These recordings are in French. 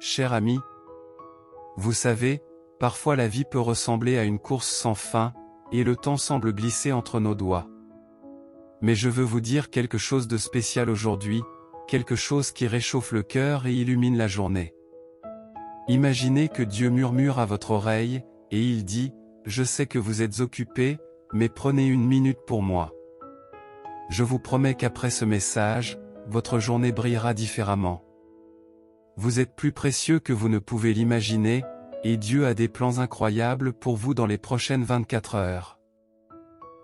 cher ami. Vous savez, parfois la vie peut ressembler à une course sans fin, et le temps semble glisser entre nos doigts. Mais je veux vous dire quelque chose de spécial aujourd'hui, quelque chose qui réchauffe le cœur et illumine la journée. Imaginez que Dieu murmure à votre oreille, et il dit, « Je sais que vous êtes occupé, mais prenez une minute pour moi. » Je vous promets qu'après ce message, votre journée brillera différemment. Vous êtes plus précieux que vous ne pouvez l'imaginer, et Dieu a des plans incroyables pour vous dans les prochaines 24 heures.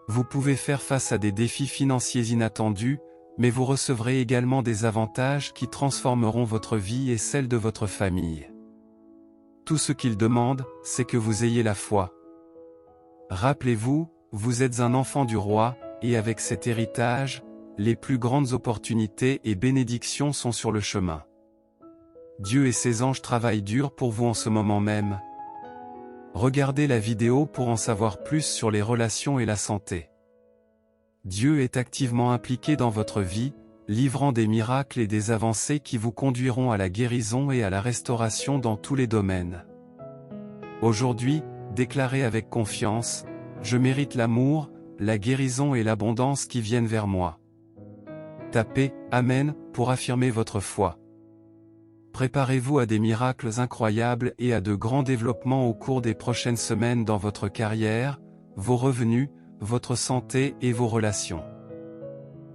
Vous pouvez faire face à des défis financiers inattendus, mais vous recevrez également des avantages qui transformeront votre vie et celle de votre famille. Tout ce qu'il demande, c'est que vous ayez la foi. Rappelez-vous, vous êtes un enfant du roi, et avec cet héritage, les plus grandes opportunités et bénédictions sont sur le chemin. Dieu et ses anges travaillent dur pour vous en ce moment même. Regardez la vidéo pour en savoir plus sur les relations et la santé. Dieu est activement impliqué dans votre vie, livrant des miracles et des avancées qui vous conduiront à la guérison et à la restauration dans tous les domaines. Aujourd'hui, déclarez avec confiance, « Je mérite l'amour, la guérison et l'abondance qui viennent vers moi. » Tapez « Amen » pour affirmer votre foi. Préparez-vous à des miracles incroyables et à de grands développements au cours des prochaines semaines dans votre carrière, vos revenus, votre santé et vos relations.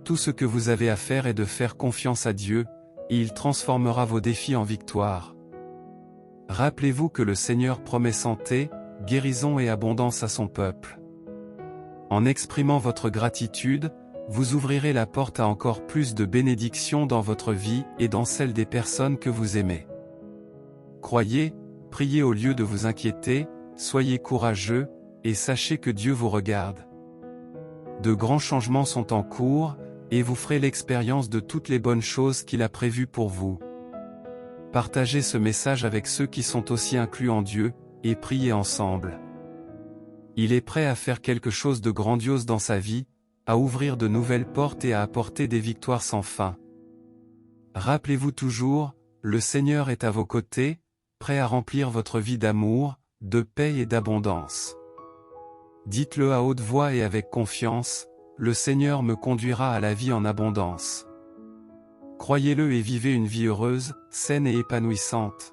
Tout ce que vous avez à faire est de faire confiance à Dieu, et il transformera vos défis en victoire. Rappelez-vous que le Seigneur promet santé, guérison et abondance à son peuple. En exprimant votre gratitude, vous ouvrirez la porte à encore plus de bénédictions dans votre vie et dans celle des personnes que vous aimez. Croyez, priez au lieu de vous inquiéter, soyez courageux, et sachez que Dieu vous regarde. De grands changements sont en cours, et vous ferez l'expérience de toutes les bonnes choses qu'il a prévues pour vous. Partagez ce message avec ceux qui sont aussi inclus en Dieu, et priez ensemble. Il est prêt à faire quelque chose de grandiose dans sa vie, à ouvrir de nouvelles portes et à apporter des victoires sans fin. Rappelez-vous toujours, le Seigneur est à vos côtés, prêt à remplir votre vie d'amour, de paix et d'abondance. Dites-le à haute voix et avec confiance, le Seigneur me conduira à la vie en abondance. Croyez-le et vivez une vie heureuse, saine et épanouissante.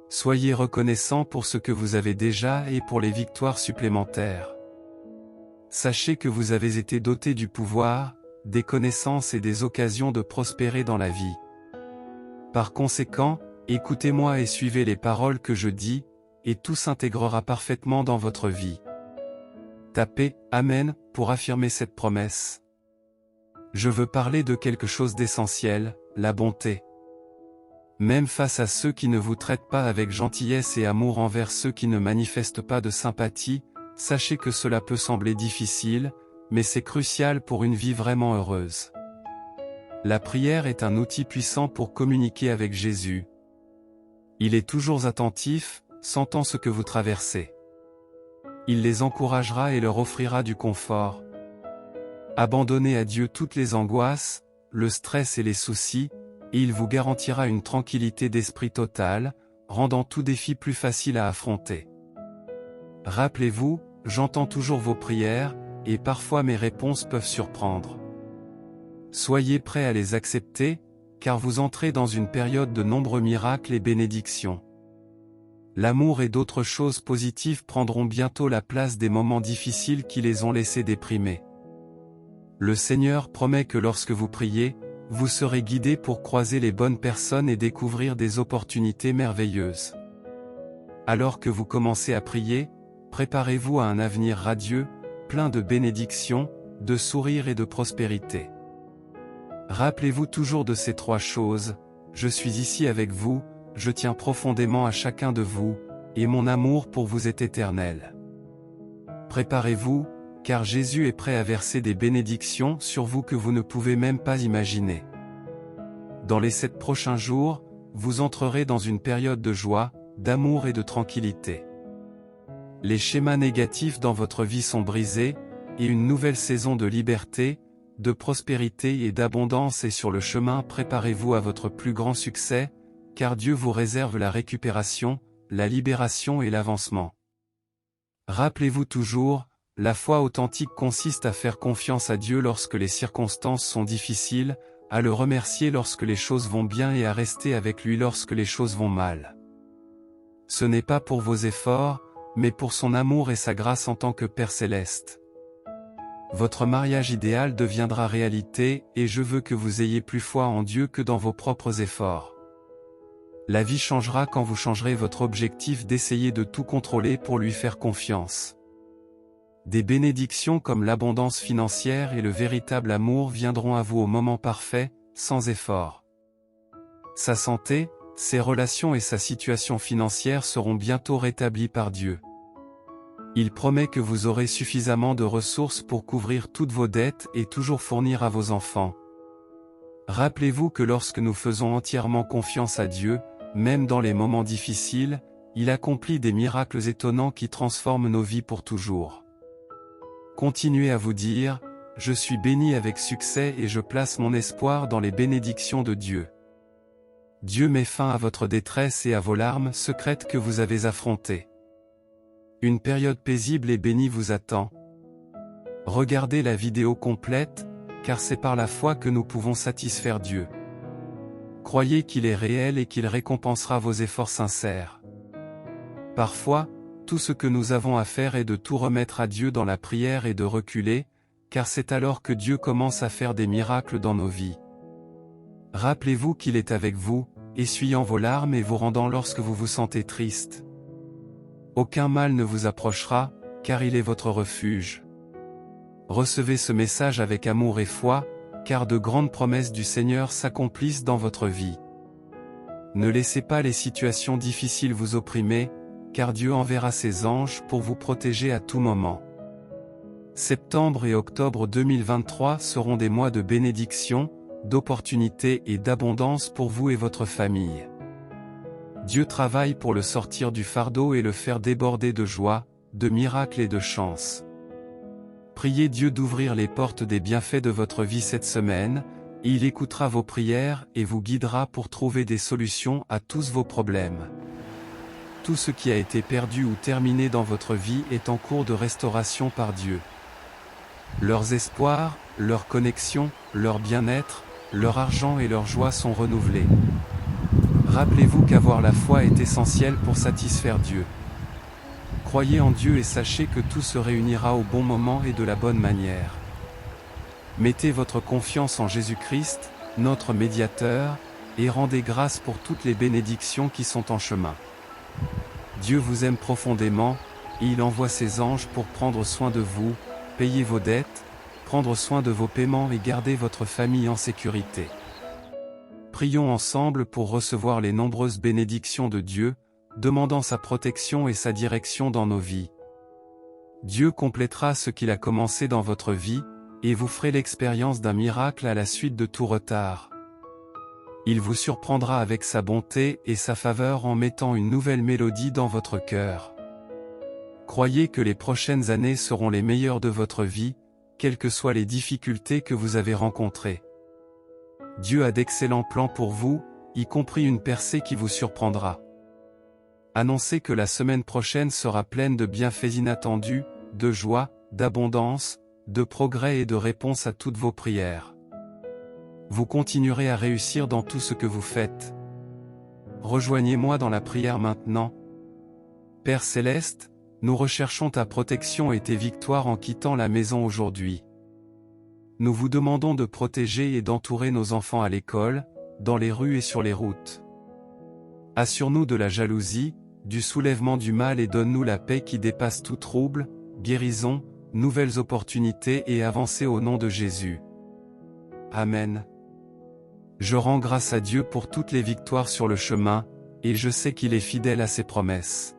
Soyez reconnaissant pour ce que vous avez déjà et pour les victoires supplémentaires. Sachez que vous avez été doté du pouvoir, des connaissances et des occasions de prospérer dans la vie. Par conséquent, écoutez-moi et suivez les paroles que je dis, et tout s'intégrera parfaitement dans votre vie. Tapez « Amen » pour affirmer cette promesse. Je veux parler de quelque chose d'essentiel, la bonté. Même face à ceux qui ne vous traitent pas avec gentillesse et amour envers ceux qui ne manifestent pas de sympathie, sachez que cela peut sembler difficile, mais c'est crucial pour une vie vraiment heureuse. La prière est un outil puissant pour communiquer avec Jésus. Il est toujours attentif, sentant ce que vous traversez. Il les encouragera et leur offrira du confort. Abandonnez à Dieu toutes les angoisses, le stress et les soucis, et il vous garantira une tranquillité d'esprit totale, rendant tout défi plus facile à affronter. Rappelez-vous, j'entends toujours vos prières, et parfois mes réponses peuvent surprendre. Soyez prêts à les accepter, car vous entrez dans une période de nombreux miracles et bénédictions. L'amour et d'autres choses positives prendront bientôt la place des moments difficiles qui les ont laissés déprimés. Le Seigneur promet que lorsque vous priez, vous serez guidés pour croiser les bonnes personnes et découvrir des opportunités merveilleuses. Alors que vous commencez à prier, préparez-vous à un avenir radieux, plein de bénédictions, de sourires et de prospérité. Rappelez-vous toujours de ces trois choses, je suis ici avec vous, je tiens profondément à chacun de vous, et mon amour pour vous est éternel. Préparez-vous, car Jésus est prêt à verser des bénédictions sur vous que vous ne pouvez même pas imaginer. Dans les 7 prochains jours, vous entrerez dans une période de joie, d'amour et de tranquillité. Les schémas négatifs dans votre vie sont brisés, et une nouvelle saison de liberté, de prospérité et d'abondance est sur le chemin. Préparez-vous à votre plus grand succès, car Dieu vous réserve la récupération, la libération et l'avancement. Rappelez-vous toujours, la foi authentique consiste à faire confiance à Dieu lorsque les circonstances sont difficiles, à le remercier lorsque les choses vont bien et à rester avec lui lorsque les choses vont mal. Ce n'est pas pour vos efforts, mais pour son amour et sa grâce en tant que Père céleste. Votre mariage idéal deviendra réalité et je veux que vous ayez plus foi en Dieu que dans vos propres efforts. La vie changera quand vous changerez votre objectif d'essayer de tout contrôler pour lui faire confiance. Des bénédictions comme l'abondance financière et le véritable amour viendront à vous au moment parfait, sans effort. Sa santé, ses relations et sa situation financière seront bientôt rétablies par Dieu. Il promet que vous aurez suffisamment de ressources pour couvrir toutes vos dettes et toujours fournir à vos enfants. Rappelez-vous que lorsque nous faisons entièrement confiance à Dieu, même dans les moments difficiles, il accomplit des miracles étonnants qui transforment nos vies pour toujours. Continuez à vous dire, je suis béni avec succès et je place mon espoir dans les bénédictions de Dieu. Dieu met fin à votre détresse et à vos larmes secrètes que vous avez affrontées. Une période paisible et bénie vous attend. Regardez la vidéo complète, car c'est par la foi que nous pouvons satisfaire Dieu. Croyez qu'il est réel et qu'il récompensera vos efforts sincères. Parfois, tout ce que nous avons à faire est de tout remettre à Dieu dans la prière et de reculer, car c'est alors que Dieu commence à faire des miracles dans nos vies. Rappelez-vous qu'il est avec vous, essuyant vos larmes et vous rendant lorsque vous vous sentez triste. Aucun mal ne vous approchera, car il est votre refuge. Recevez ce message avec amour et foi, car de grandes promesses du Seigneur s'accomplissent dans votre vie. Ne laissez pas les situations difficiles vous opprimer, car Dieu enverra ses anges pour vous protéger à tout moment. Septembre et octobre 2023 seront des mois de bénédiction, d'opportunités et d'abondance pour vous et votre famille. Dieu travaille pour le sortir du fardeau et le faire déborder de joie, de miracles et de chance. Priez Dieu d'ouvrir les portes des bienfaits de votre vie cette semaine, et il écoutera vos prières et vous guidera pour trouver des solutions à tous vos problèmes. Tout ce qui a été perdu ou terminé dans votre vie est en cours de restauration par Dieu. Leurs espoirs, leurs connexions, leur bien-être, leur argent et leur joie sont renouvelés. Rappelez-vous qu'avoir la foi est essentiel pour satisfaire Dieu. Croyez en Dieu et sachez que tout se réunira au bon moment et de la bonne manière. Mettez votre confiance en Jésus-Christ, notre médiateur, et rendez grâce pour toutes les bénédictions qui sont en chemin. Dieu vous aime profondément, et il envoie ses anges pour prendre soin de vous, payer vos dettes, prendre soin de vos paiements et garder votre famille en sécurité. Prions ensemble pour recevoir les nombreuses bénédictions de Dieu, demandant sa protection et sa direction dans nos vies. Dieu complétera ce qu'il a commencé dans votre vie, et vous ferez l'expérience d'un miracle à la suite de tout retard. Il vous surprendra avec sa bonté et sa faveur en mettant une nouvelle mélodie dans votre cœur. Croyez que les prochaines années seront les meilleures de votre vie, quelles que soient les difficultés que vous avez rencontrées. Dieu a d'excellents plans pour vous, y compris une percée qui vous surprendra. Annoncez que la semaine prochaine sera pleine de bienfaits inattendus, de joie, d'abondance, de progrès et de réponses à toutes vos prières. Vous continuerez à réussir dans tout ce que vous faites. Rejoignez-moi dans la prière maintenant. Père céleste, nous recherchons ta protection et tes victoires en quittant la maison aujourd'hui. Nous vous demandons de protéger et d'entourer nos enfants à l'école, dans les rues et sur les routes. Assure-nous de la jalousie, du soulèvement du mal et donne-nous la paix qui dépasse tout trouble, guérison, nouvelles opportunités et avancées au nom de Jésus. Amen. Je rends grâce à Dieu pour toutes les victoires sur le chemin, et je sais qu'il est fidèle à ses promesses.